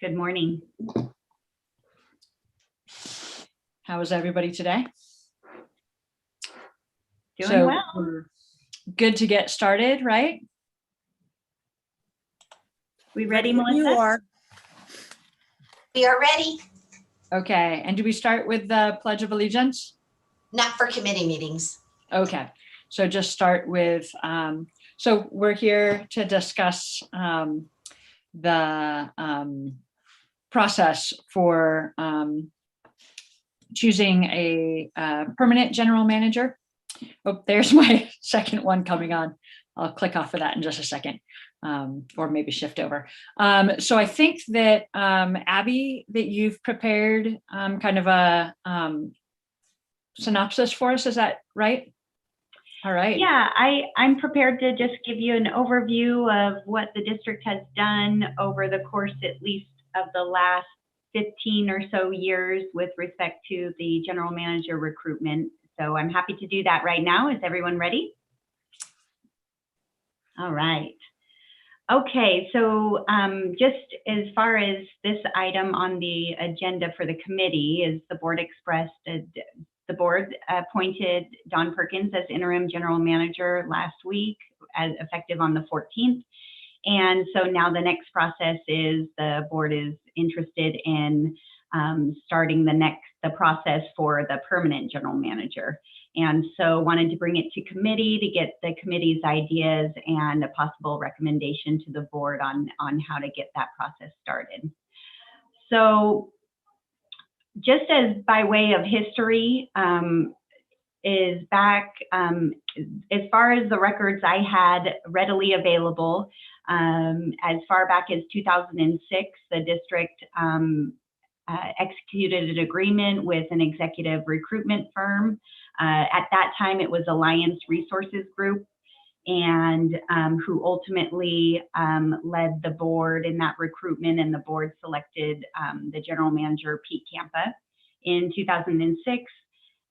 Good morning. How is everybody today? Doing well. We're good to get started, right? We ready, Melissa? You are. We are ready. Okay, and do we start with the Pledge of Allegiance? Not for committee meetings. Okay, so just start with, so we're here to discuss the process for choosing a permanent general manager. Oh, there's my second one coming on. I'll click off of that in just a second, or maybe shift over. So I think that Abby, that you've prepared kind of a synopsis for us, is that right? All right. Yeah, I'm prepared to just give you an overview of what the district has done over the course, at least of the last 15 or so years with respect to the general manager recruitment. So I'm happy to do that right now. Is everyone ready? All right. Okay, so just as far as this item on the agenda for the committee, is the board expressed, the board appointed Don Perkins as interim general manager last week, as effective on the 14th. And so now the next process is the board is interested in starting the process for the permanent general manager. And so wanted to bring it to committee to get the committee's ideas and a possible recommendation to the board on how to get that process started. So just as by way of history, is back as far as the records I had readily available, as far back as 2006, the district executed an agreement with an executive recruitment firm. At that time, it was Alliance Resources Group, and who ultimately led the board in that recruitment, and the board selected the general manager, Pete Campa, in 2006.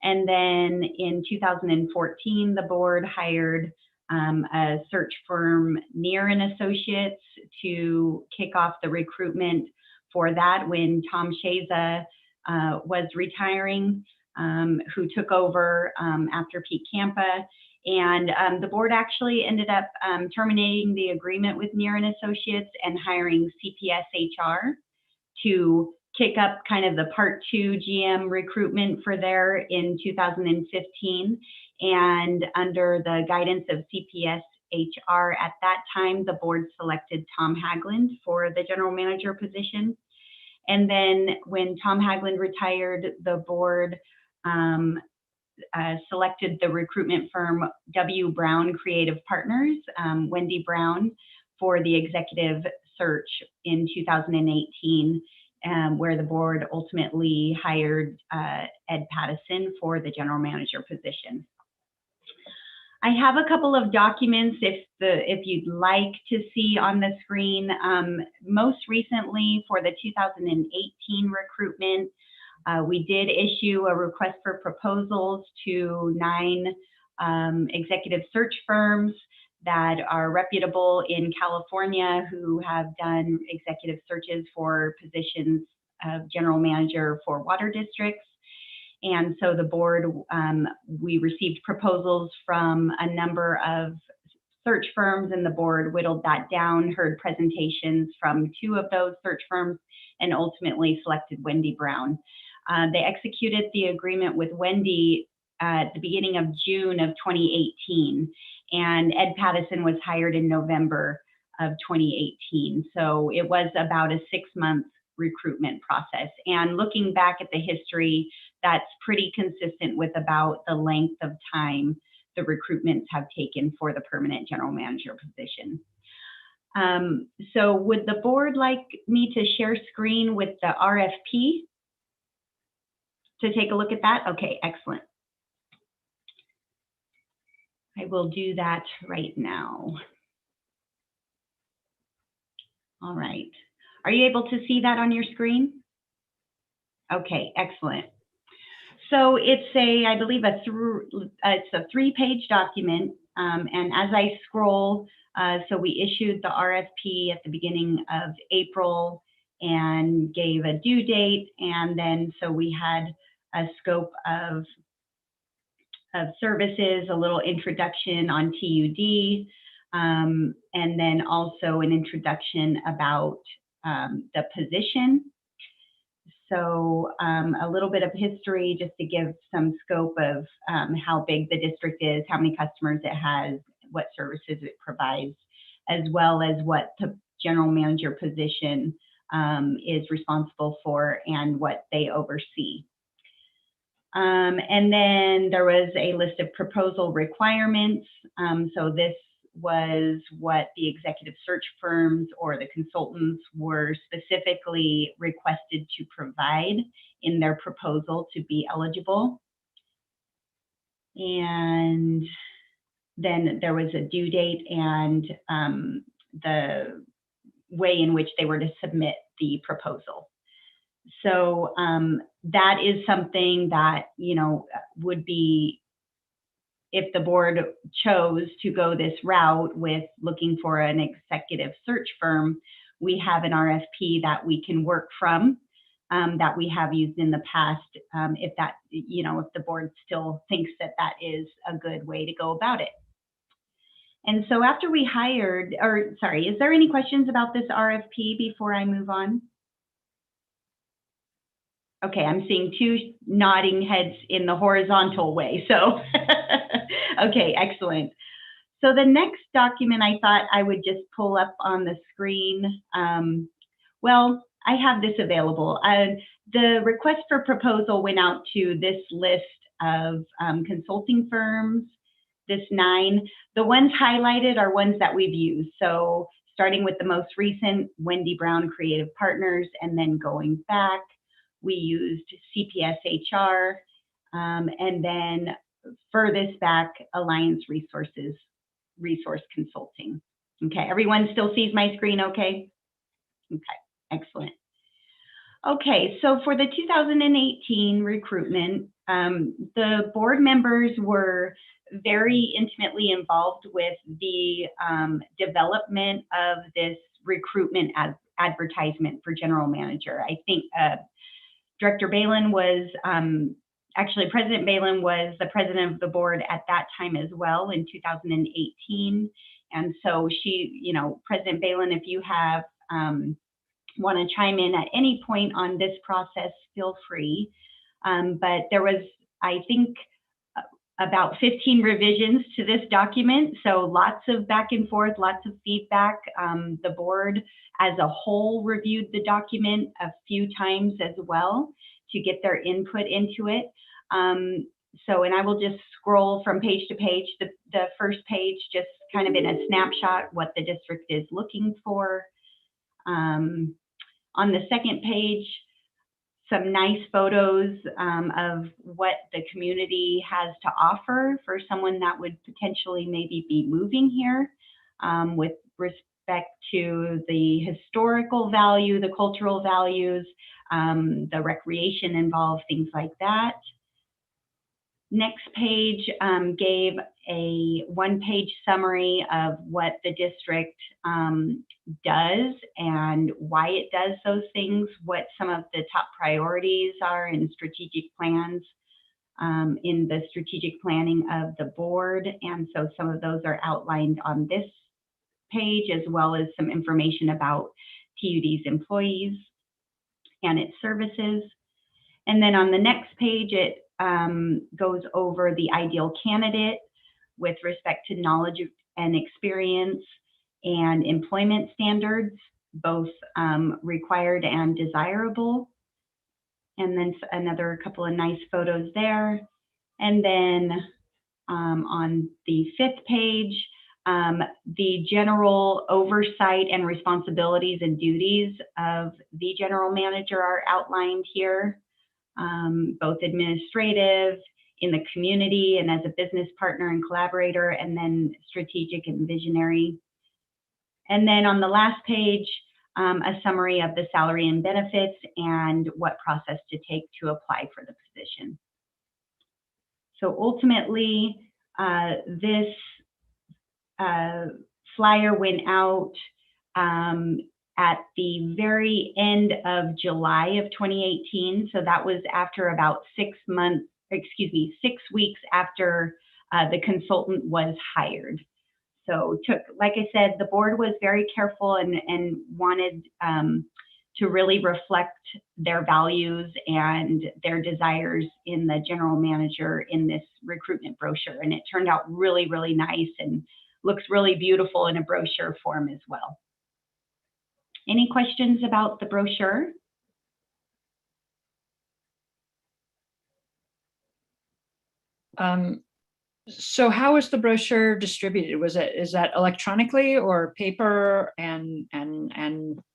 And then in 2014, the board hired a search firm, Neer and Associates, to kick off the recruitment for that when Tom Shaza was retiring, who took over after Pete Campa. And the board actually ended up terminating the agreement with Neer and Associates and hiring CPS HR to kick up kind of the part 2 GM recruitment for there in 2015. And under the guidance of CPS HR at that time, the board selected Tom Hagland for the general manager position. And then when Tom Hagland retired, the board selected the recruitment firm W. Brown Creative Partners, Wendy Brown, for the executive search in 2018, where the board ultimately hired Ed Pattison for the general manager position. I have a couple of documents if you'd like to see on the screen. Most recently, for the 2018 recruitment, we did issue a request for proposals to 9 executive search firms that are reputable in California, who have done executive searches for positions of general manager for water districts. And so the board, we received proposals from a number of search firms, and the board whittled that down, heard presentations from 2 of those search firms, and ultimately selected Wendy Brown. They executed the agreement with Wendy at the beginning of June of 2018, and Ed Pattison was hired in November of 2018. So it was about a 6-month recruitment process. And looking back at the history, that's pretty consistent with about the length of time the recruitments have taken for the permanent general manager position. So would the board like me to share screen with the RFP to take a look at that? Okay, excellent. I will do that right now. All right. Are you able to see that on your screen? Okay, excellent. So it's I believe it's a 3-page document, and as I scroll, so we issued the RFP at the beginning of April, and gave a due date. And then so we had a scope of services, a little introduction on TUD, and then also an introduction about the position. So a little bit of history just to give some scope of how big the district is, how many customers it has, what services it provides, as well as what the general manager position is responsible for and what they oversee. And then there was a list of proposal requirements. So this was what the executive search firms or the consultants were specifically requested to provide in their proposal to be eligible. And then there was a due date and the way in which they were to submit the proposal. So that is something that, you know, would be, if the board chose to go this route with looking for an executive search firm, we have an RFP that we can work from, that we have used in the past, if that, you know, if the board still thinks that that is a good way to go about it. And so after we hired, or sorry, is there any questions about this RFP before I move on? Okay, I'm seeing two nodding heads in the horizontal way, so okay, excellent. So the next document I thought I would just pull up on the screen. Well, I have this available. The request for proposal went out to this list of consulting firms, this 9. The ones highlighted are ones that we've used. So starting with the most recent, Wendy Brown Creative Partners, and then going back, we used CPS HR, and then furthest back, Alliance Resource Consulting. Okay, everyone still sees my screen okay? Okay, excellent. Okay, so for the 2018 recruitment, the board members were very intimately involved with the development of this recruitment advertisement for general manager. I think Director Balin was, actually President Balin was the president of the board at that time as well in 2018. And so she, you know, President Balin, if you have, want to chime in at any point on this process, feel free. But there was, I think, about 15 revisions to this document. So lots of back and forth, lots of feedback. The board as a whole reviewed the document a few times as well to get their input into it. So, and I will just scroll from page to page. The first page, just kind of in a snapshot, what the district is looking for. On the second page, some nice photos of what the community has to offer for someone that would potentially maybe be moving here, with respect to the historical value, the cultural values, the recreation involved, things like that. Next page gave a one-page summary of what the district does and why it does those things, what some of the top priorities are in strategic plans, in the strategic planning of the board. And so some of those are outlined on this page, as well as some information about TUD's employees and its services. And then on the next page, it goes over the ideal candidate with respect to knowledge and experience and employment standards, both required and desirable. And then another couple of nice photos there. And then on the 5th page, the general oversight and responsibilities and duties of the general manager are outlined here. Both administrative, in the community, and as a business partner and collaborator, and then strategic and visionary. And then on the last page, a summary of the salary and benefits and what process to take to apply for the position. So ultimately, this flyer went out at the very end of July of 2018. So that was after about 6 weeks after the consultant was hired. So like I said, the board was very careful and wanted to really reflect their values and their desires in the general manager in this recruitment brochure. And it turned out really, really nice and looks really beautiful in a brochure form as well. Any questions about the brochure? So how is the brochure distributed? Is that electronically or paper, and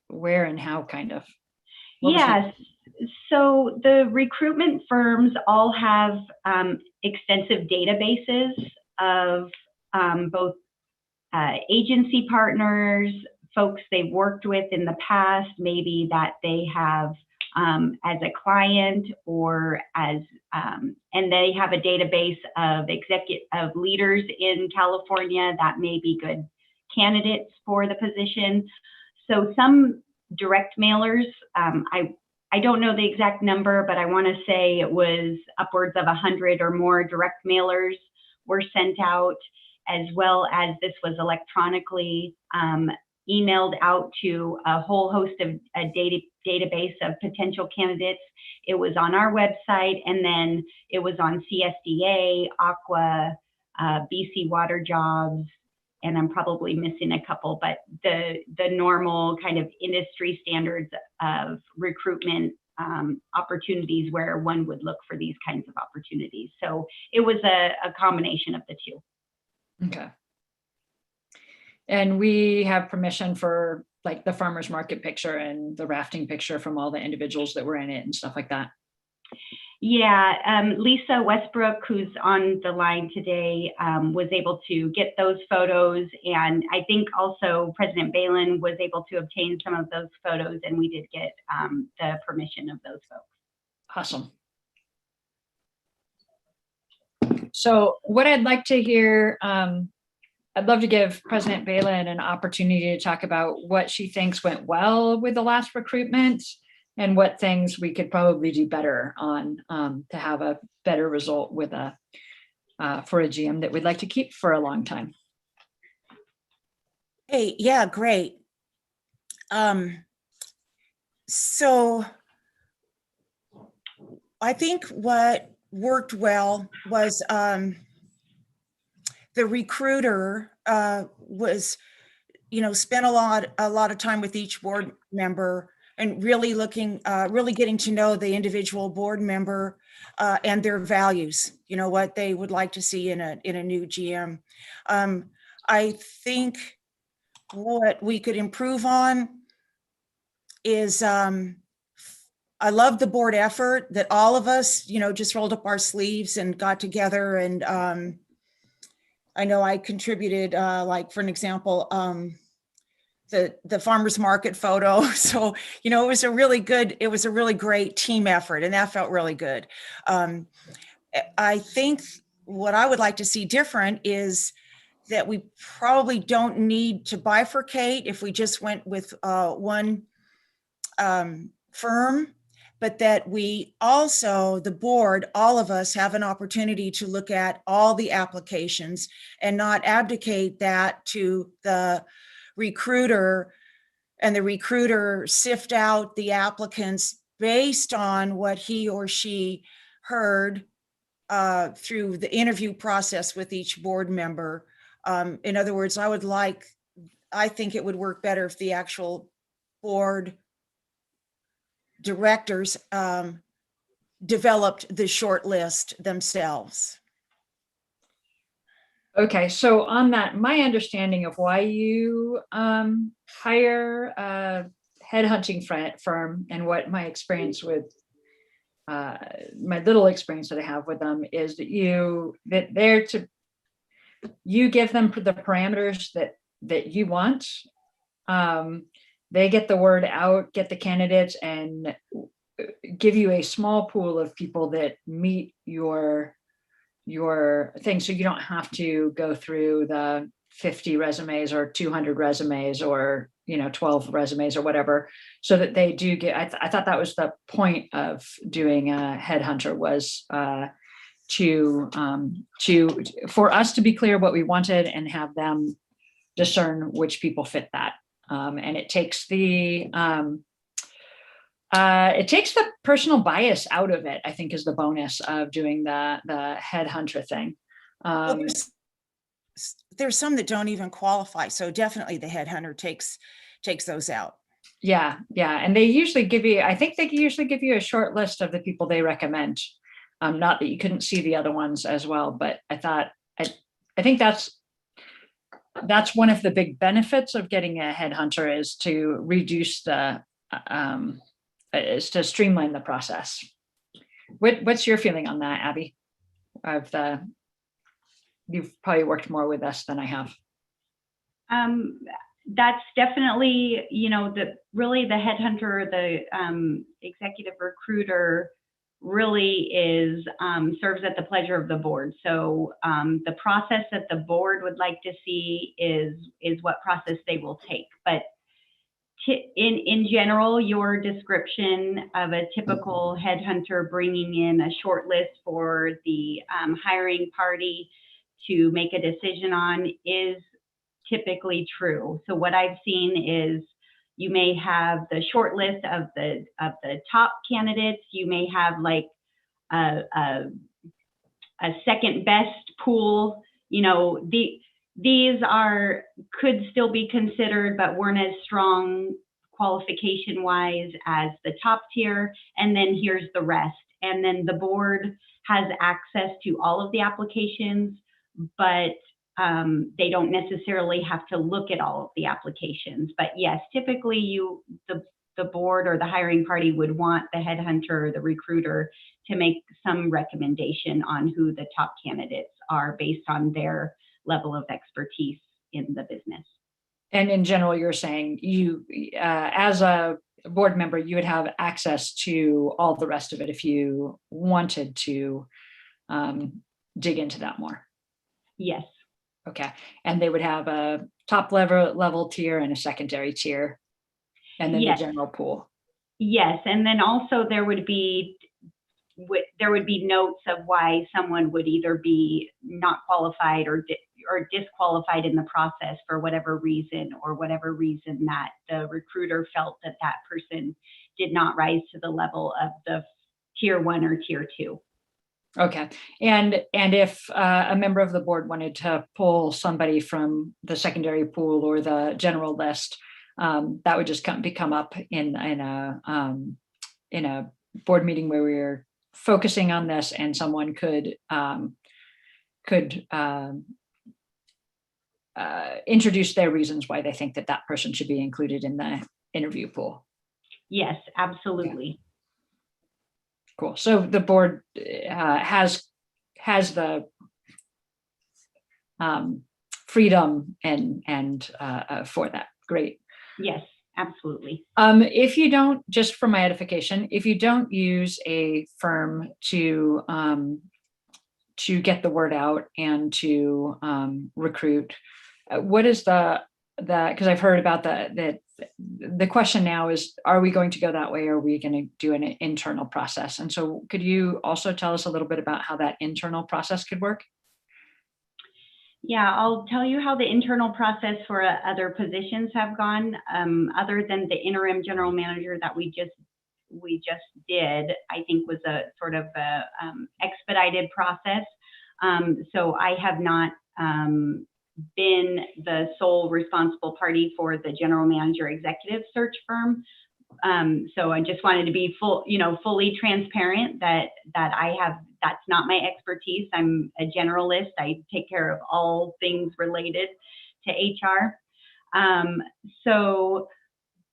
where and how, kind of? Yes. So the recruitment firms all have extensive databases of both agency partners, folks they've worked with in the past, maybe that they have as a client, or as, and they have a database of leaders in California that may be good candidates for the position. So some direct mailers, I don't know the exact number, but I want to say it was upwards of 100 or more direct mailers were sent out, as well as this was electronically emailed out to a whole host of a database of potential candidates. It was on our website, and then it was on CSDA, Aqua, BC Water Jobs, and I'm probably missing a couple, but the normal kind of industry standards of recruitment opportunities where one would look for these kinds of opportunities. So it was a combination of the two. Okay. And we have permission for like the farmer's market picture and the rafting picture from all the individuals that were in it and stuff like that. Yeah, Lisa Westbrook, who's on the line today, was able to get those photos. And I think also President Balin was able to obtain some of those photos, and we did get the permission of those folks. Awesome. So what I'd like to hear, I'd love to give President Balin an opportunity to talk about what she thinks went well with the last recruitment and what things we could probably do better on to have a better result with for a GM that we'd like to keep for a long time. Hey, yeah, great. So I think what worked well was the recruiter was, spent a lot of time with each board member and really really getting to know the individual board member and their values, what they would like to see in a new GM. I think what we could improve on is, I love the board effort that all of us, just rolled up our sleeves and got together. And I know I contributed, like for an example, the farmer's market photo. So, it was a really great team effort, and that felt really good. I think what I would like to see different is that we probably don't need to bifurcate if we just went with one firm, but that we also, the board, all of us have an opportunity to look at all the applications and not abdicate that to the recruiter, and the recruiter sift out the applicants based on what he or she heard through the interview process with each board member. In other words, I think it would work better if the actual board directors developed the short list themselves. Okay, so on that, my understanding of why you hire a headhunting firm and what my experience with my little experience that I have with them is that you give them the parameters that you want. They get the word out, get the candidates, and give you a small pool of people that meet your thing, so you don't have to go through the 50 resumes or 200 resumes or 12 resumes or whatever, so that they do get. I thought that was the point of doing a headhunter, was for us to be clear what we wanted and have them discern which people fit that. And it takes the personal bias out of it, I think, is the bonus of doing the headhunter thing. Well, there's some that don't even qualify. So definitely the headhunter takes those out. Yeah. And they usually give you, I think they usually give you a short list of the people they recommend. Not that you couldn't see the other ones as well, but I think that's one of the big benefits of getting a headhunter, is to reduce is to streamline the process. What's your feeling on that, Abby? You've probably worked more with us than I have. That's definitely, the headhunter, the executive recruiter really serves at the pleasure of the board. So the process that the board would like to see is what process they will take. But in general, your description of a typical headhunter bringing in a short list for the hiring party to make a decision on is typically true. So what I've seen is, you may have the short list of the top candidates. You may have like a second best pool. These could still be considered, but weren't as strong qualification wise as the top tier. And then here's the rest. And then the board has access to all of the applications, but they don't necessarily have to look at all of the applications. But yes, typically the board or the hiring party would want the headhunter or the recruiter to make some recommendation on who the top candidates are based on their level of expertise in the business. And in general, you're saying you, as a board member, you would have access to all the rest of it if you wanted to dig into that more. Yes. Okay. And they would have a top level tier and a secondary tier, and then Yes. the general pool. Yes. And then also there would be notes of why someone would either be not qualified or disqualified in the process for whatever reason, or whatever reason that the recruiter felt that person did not rise to the level of the tier 1 or tier 2. Okay. And if a member of the board wanted to pull somebody from the secondary pool or the general list, that would just come up in a board meeting where we're focusing on this, and someone could introduce their reasons why they think that person should be included in the interview pool. Yes, absolutely. Cool. So the board has the freedom and for that. Great. Yes, absolutely. If you don't, just for my edification, if you don't use a firm to get the word out and to recruit, what is because I've heard about the question now is, are we going to go that way, or are we going to do an internal process? And so could you also tell us a little bit about how that internal process could work? Yeah, I'll tell you how the internal process for other positions have gone. Other than the interim general manager that we just did, I think was a sort of a expedited process. So I have not been the sole responsible party for the general manager executive search firm. So I just wanted to be fully transparent that that's not my expertise. I'm a generalist. I take care of all things related to HR.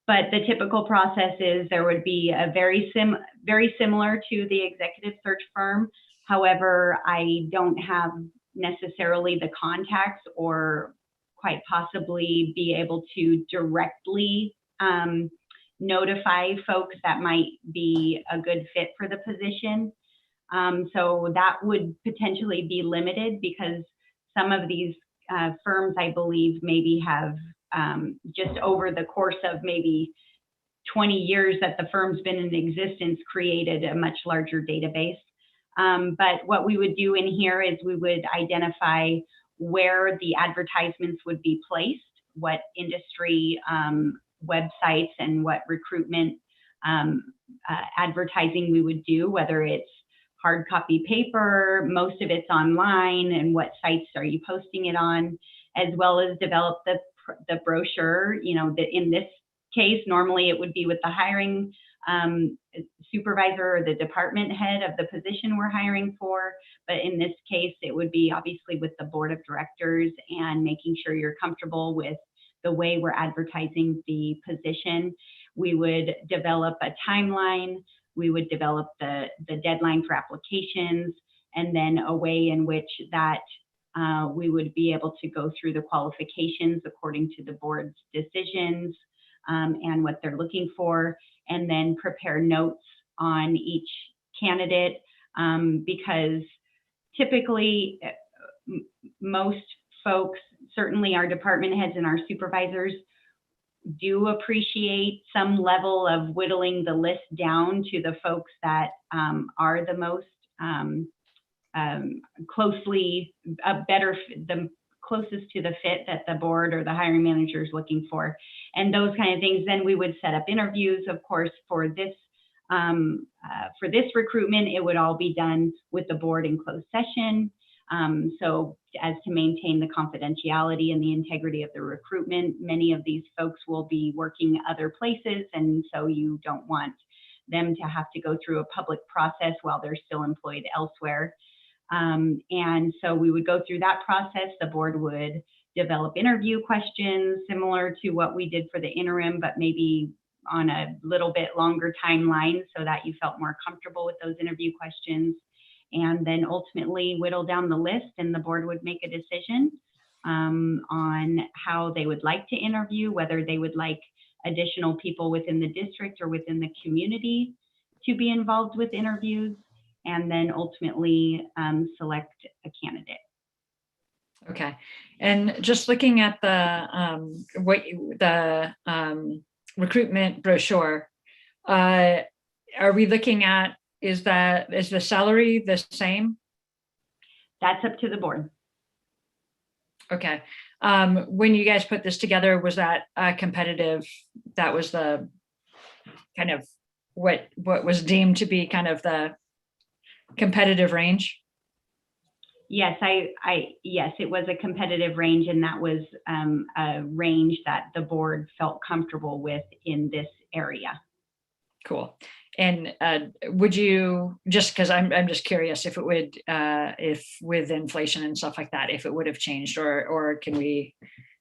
But the typical process is there would be a very similar to the executive search firm. However, I don't have necessarily the contacts or quite possibly be able to directly notify folks that might be a good fit for the position. So that would potentially be limited, because some of these firms, I believe, maybe have just over the course of maybe 20 years that the firm's been in existence, created a much larger database. But what we would do in here is we would identify where the advertisements would be placed, what industry websites and what recruitment advertising we would do, whether it's hard copy paper, most of it's online, and what sites are you posting it on, as well as develop the brochure. You know, that in this case, normally it would be with the hiring supervisor or the department head of the position we're hiring for. But in this case, it would be obviously with the board of directors, and making sure you're comfortable with the way we're advertising the position. We would develop a timeline. We would develop the deadline for applications, and then a way in which that we would be able to go through the qualifications according to the board's decisions and what they're looking for, and then prepare notes on each candidate, because typically most folks, certainly our department heads and our supervisors, do appreciate some level of whittling the list down to the folks that are the most closely, the closest to the fit that the board or the hiring manager is looking for, and those kind of things. Then we would set up interviews, of course, for this recruitment. It would all be done with the board in closed session, so as to maintain the confidentiality and the integrity of the recruitment. Many of these folks will be working other places, and so you don't want them to have to go through a public process while they're still employed elsewhere. And so we would go through that process. The board would develop interview questions similar to what we did for the interim, but maybe on a little bit longer timeline so that you felt more comfortable with those interview questions. And then ultimately whittle down the list, and the board would make a decision on how they would like to interview, whether they would like additional people within the district or within the community to be involved with interviews, and then ultimately select a candidate. Okay, and just looking at the recruitment brochure, are we looking at, is the salary the same? That's up to the board. Okay, when you guys put this together, was that competitive? That was the kind of what was deemed to be kind of the competitive range? Yes, yes, it was a competitive range, and that was a range that the board felt comfortable with in this area. Cool. And would you, just because I'm just curious if it would, if with inflation and stuff like that, if it would have changed, or can we,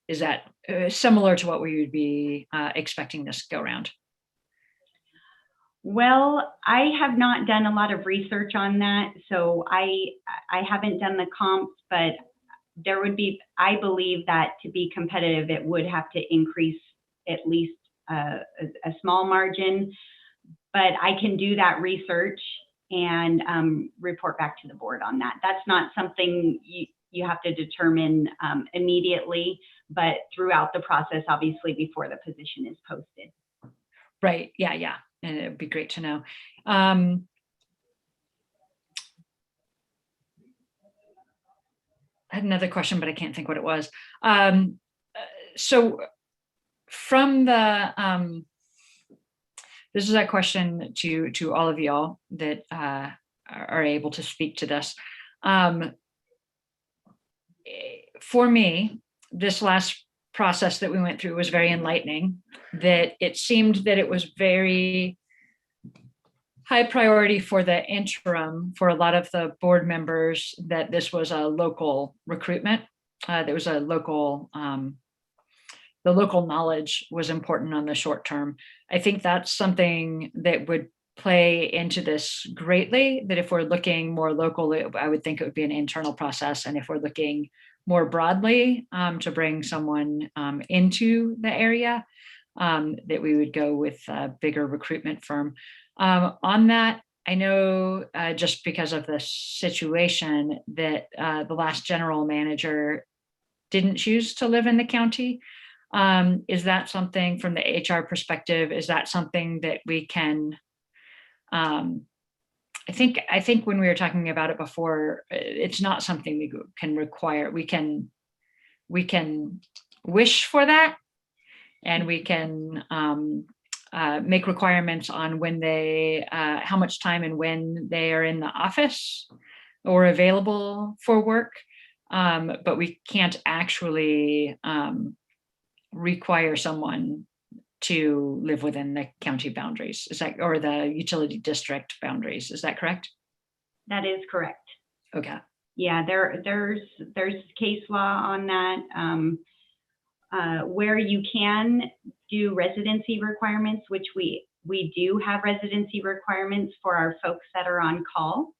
is that similar to what we would be expecting this go round? Well, I have not done a lot of research on that, so I haven't done the comps, but there would be, I believe that to be competitive, it would have to increase at least a small margin, but I can do that research and report back to the board on that. That's not something you have to determine immediately, but throughout the process, obviously before the position is posted. Right, yeah. And it would be great to know. I had another question, but I can't think what it was. So from the, this is a question to all of y'all that are able to speak to this. For me, this last process that we went through was very enlightening, that it seemed that it was very high priority for the interim, for a lot of the board members, that this was a local recruitment. There was a local, the local knowledge was important on the short term. I think that's something that would play into this greatly, that if we're looking more locally, I would think it would be an internal process. And if we're looking more broadly to bring someone into the area, that we would go with a bigger recruitment firm. On that, I know just because of the situation that the last general manager didn't choose to live in the county. Is that something from the HR perspective? Is that something that we can, I think when we were talking about it before, it's not something we can require. We can wish for that, and we can make requirements on when they, how much time and when they are in the office or available for work. But we can't actually require someone to live within the county boundaries, is that, or the utility district boundaries, is that correct? That is correct. Okay. Yeah, there's case law on that, where you can do residency requirements, which we do have residency requirements for our folks that are on call,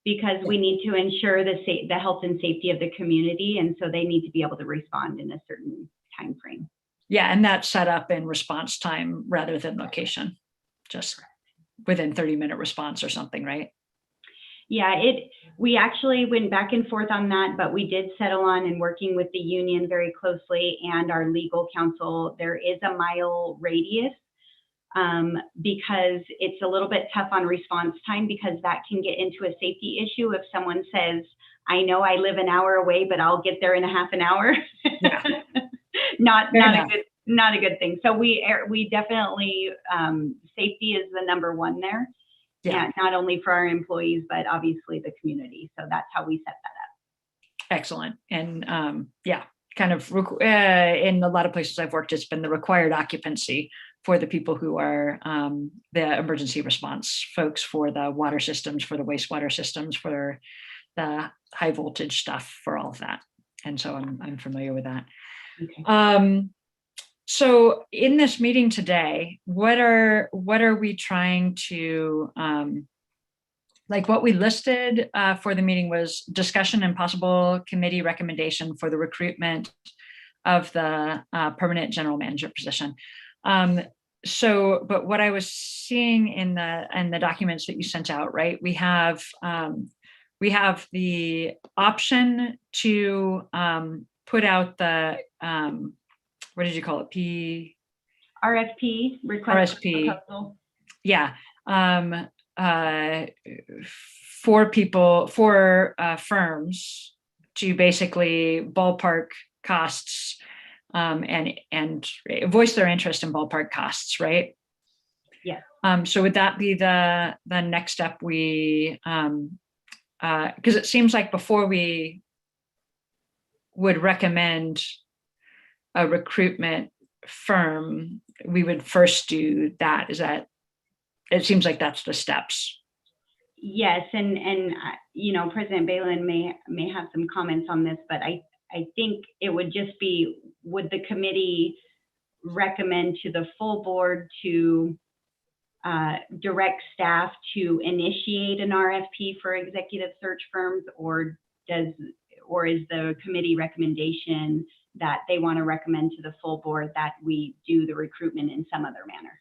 because we need to ensure the health and safety of the community, and so they need to be able to respond in a certain time frame. Yeah, and that's set up in response time rather than location, just within 30-minute response or something, right? Yeah, we actually went back and forth on that, but we did settle on, and working with the union very closely and our legal counsel, there is a mile radius, because it's a little bit tough on response time, because that can get into a safety issue if someone says, I know I live an hour away, but I'll get there in a half an hour. Yeah. not a good thing. So we definitely, safety is the number one there. Yeah, not only for our employees, but obviously the community. So that's how we set that up. Excellent. And yeah, kind of in a lot of places I've worked, it's been the required occupancy for the people who are the emergency response folks, for the water systems, for the wastewater systems, for the high voltage stuff, for all of that. And so I'm familiar with that. Okay. So in this meeting today, what are we trying to, like what we listed for the meeting was discussion and possible committee recommendation for the recruitment of the permanent general manager position. So, but what I was seeing in the documents that you sent out, right? We have the option to put out the, what did you call it? RFP, request for RSP. proposal. Yeah. For firms to basically ballpark costs and voice their interest in ballpark costs, right? Yeah. So would that be the next step we, because it seems like before we would recommend a recruitment firm, we would first do that. Is that, it seems like that's the steps. Yes, and you know, President Balin may have some comments on this, but I think it would just be, would the committee recommend to the full board to direct staff to initiate an RFP for executive search firms, or is the committee recommendation that they want to recommend to the full board that we do the recruitment in some other manner?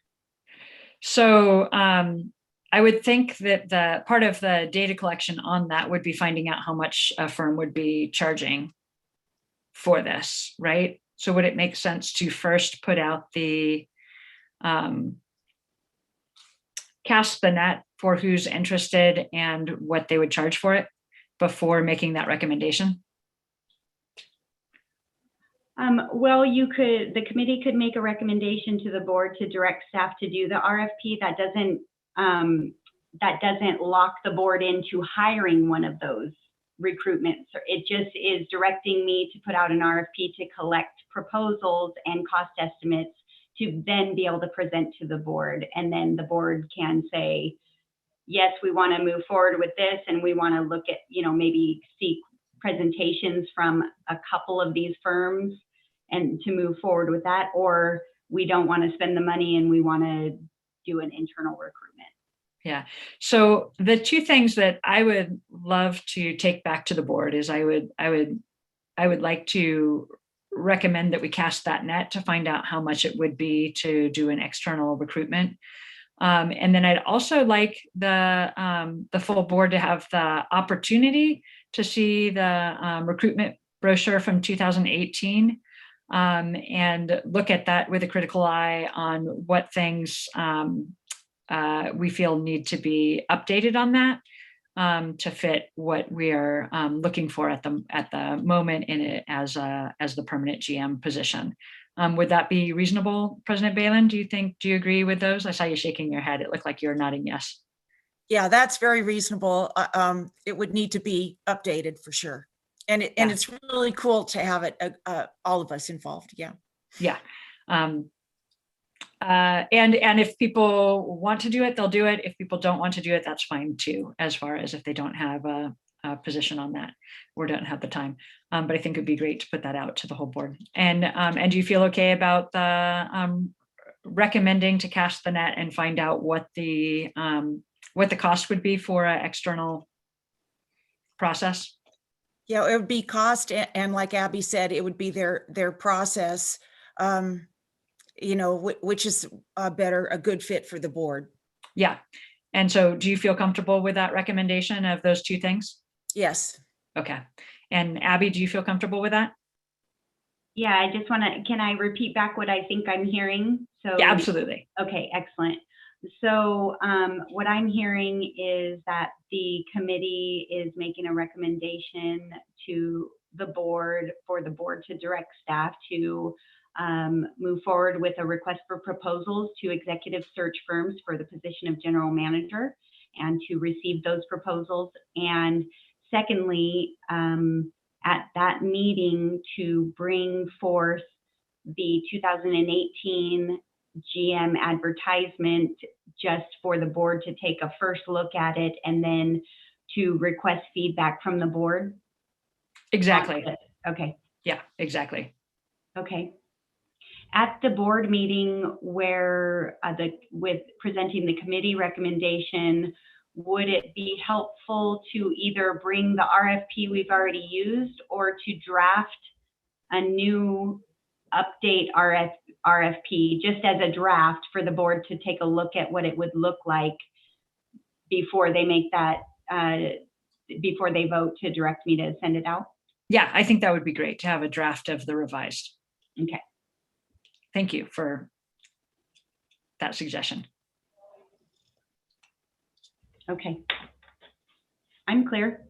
So I would think that the part of the data collection on that would be finding out how much a firm would be charging for this, right? So would it make sense to first put out the cast the net for who's interested and what they would charge for it before making that recommendation? Well, the committee could make a recommendation to the board to direct staff to do the RFP. That doesn't lock the board into hiring one of those recruitments. It just is directing me to put out an RFP to collect proposals and cost estimates to then be able to present to the board. And then the board can say, yes, we want to move forward with this, and we want to look at, you know, maybe seek presentations from a couple of these firms and to move forward with that, or we don't want to spend the money and we want to do an internal recruitment. Yeah. So the two things that I would love to take back to the board is I would like to recommend that we cast that net to find out how much it would be to do an external recruitment. And then I'd also like the full board to have the opportunity to see the recruitment brochure from 2018 and look at that with a critical eye on what things we feel need to be updated on that to fit what we are looking for at the moment in it as the permanent GM position. Would that be reasonable, President Balin? Do you agree with those? I saw you shaking your head. It looked like you were nodding yes. Yeah, that's very reasonable. It would need to be updated for sure. And it's really cool to have it, all of us involved. Yeah. Yeah. And if people want to do it, they'll do it. If people don't want to do it, that's fine too, as far as if they don't have a position on that or don't have the time. But I think it'd be great to put that out to the whole board. And do you feel okay about the recommending to cast the net and find out what the cost would be for an external process? Yeah, it would be cost, and like Abby said, it would be their process, which is a good fit for the board. Yeah. And so do you feel comfortable with that recommendation of those two things? Yes. Okay. And Abby, do you feel comfortable with that? Yeah, I just want to, can I repeat back what I think I'm hearing? So Yeah, absolutely. Okay, excellent. So what I'm hearing is that the committee is making a recommendation to the board for the board to direct staff to move forward with a request for proposals to executive search firms for the position of general manager and to receive those proposals. And secondly, at that meeting to bring forth the 2018 GM advertisement just for the board to take a first look at it and then to request feedback from the board? Exactly. Okay. Yeah, exactly. Okay. At the board meeting where with presenting the committee recommendation, would it be helpful to either bring the RFP we've already used or to draft a new update RFP just as a draft for the board to take a look at what it would look like before they make that, before they vote to direct me to send it out? Yeah, I think that would be great to have a draft of the revised. Okay. Thank you for that suggestion. Okay. I'm clear.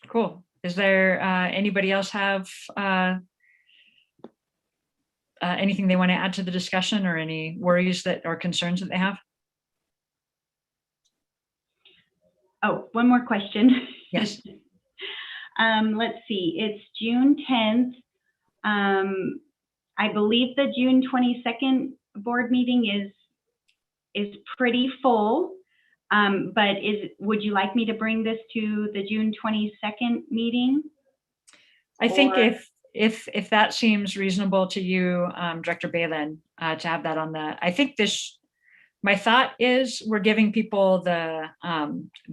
Cool. Is there anybody else have anything they want to add to the discussion or any worries that or concerns that they have? Oh, one more question. Yes. Let's see, it's June 10th. I believe the June 22nd board meeting is pretty full, but would you like me to bring this to the June 22nd meeting? I think if that seems reasonable to you, Director Balin, to have that on I think my thought is we're giving people the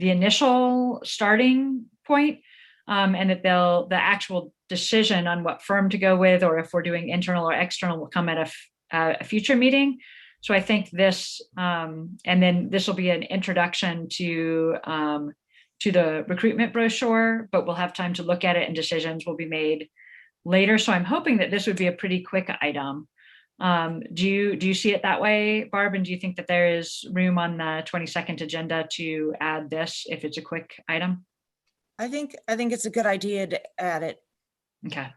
initial starting point, and that the actual decision on what firm to go with, or if we're doing internal or external, will come at a future meeting. So I think this, and then this will be an introduction to the recruitment brochure, but we'll have time to look at it and decisions will be made later. So I'm hoping that this would be a pretty quick item. Do you see it that way, Barb? And do you think that there is room on the 22nd agenda to add this if it's a quick item? I think it's a good idea to add it. Okay.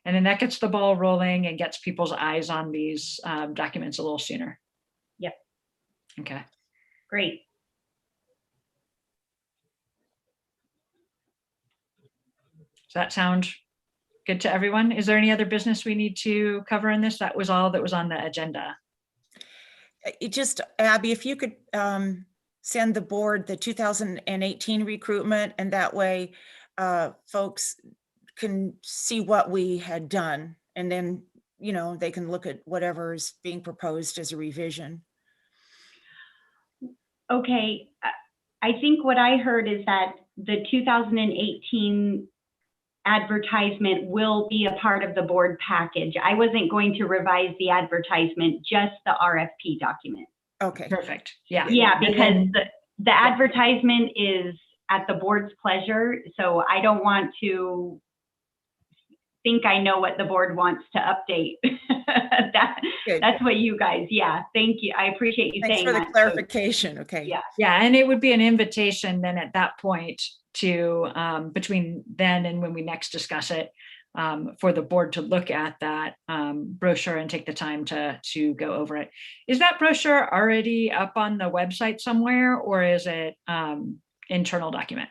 And then that gets the ball rolling and gets people's eyes on these documents a little sooner. Yep. Okay. Great. Does that sound good to everyone? Is there any other business we need to cover in this? That was all that was on the agenda. Abby, if you could send the board the 2018 recruitment, and that way folks can see what we had done, and then they can look at whatever is being proposed as a revision. Okay, I think what I heard is that the 2018 advertisement will be a part of the board package. I wasn't going to revise the advertisement, just the RFP document. Okay. Perfect. Yeah. Yeah, because the advertisement is at the board's pleasure. So I don't want to think I know what the board wants to update. Good. That's what you guys, yeah, thank you. I appreciate you Thanks saying for the that. So, clarification. Okay. Yeah. Yeah, and it would be an invitation then at that point to, between then and when we next discuss it, for the board to look at that brochure and take the time to go over it. Is that brochure already up on the website somewhere, or is it internal document?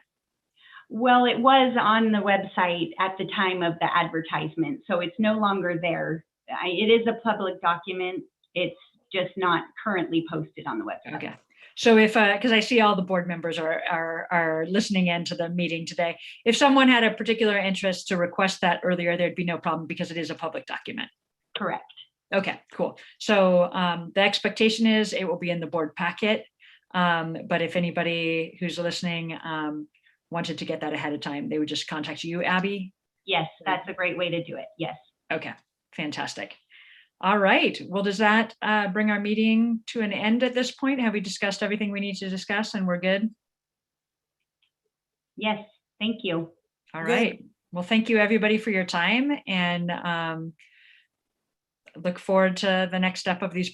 Well, it was on the website at the time of the advertisement, so it's no longer there. It is a public document. It's just not currently posted on the website. Okay. So if, because I see all the board members are listening in to the meeting today. If someone had a particular interest to request that earlier, there'd be no problem because it is a public document. Correct. Okay, cool. So the expectation is it will be in the board packet. But if anybody who's listening wanted to get that ahead of time, they would just contact you, Abby. Yes, that's a great way to do it. Yes. Okay, fantastic. All right. Well, does that bring our meeting to an end at this point? Have we discussed everything we need to discuss and we're good? Yes. Thank you. All Good. right. Well, thank you everybody for your time, and look forward to the next step of these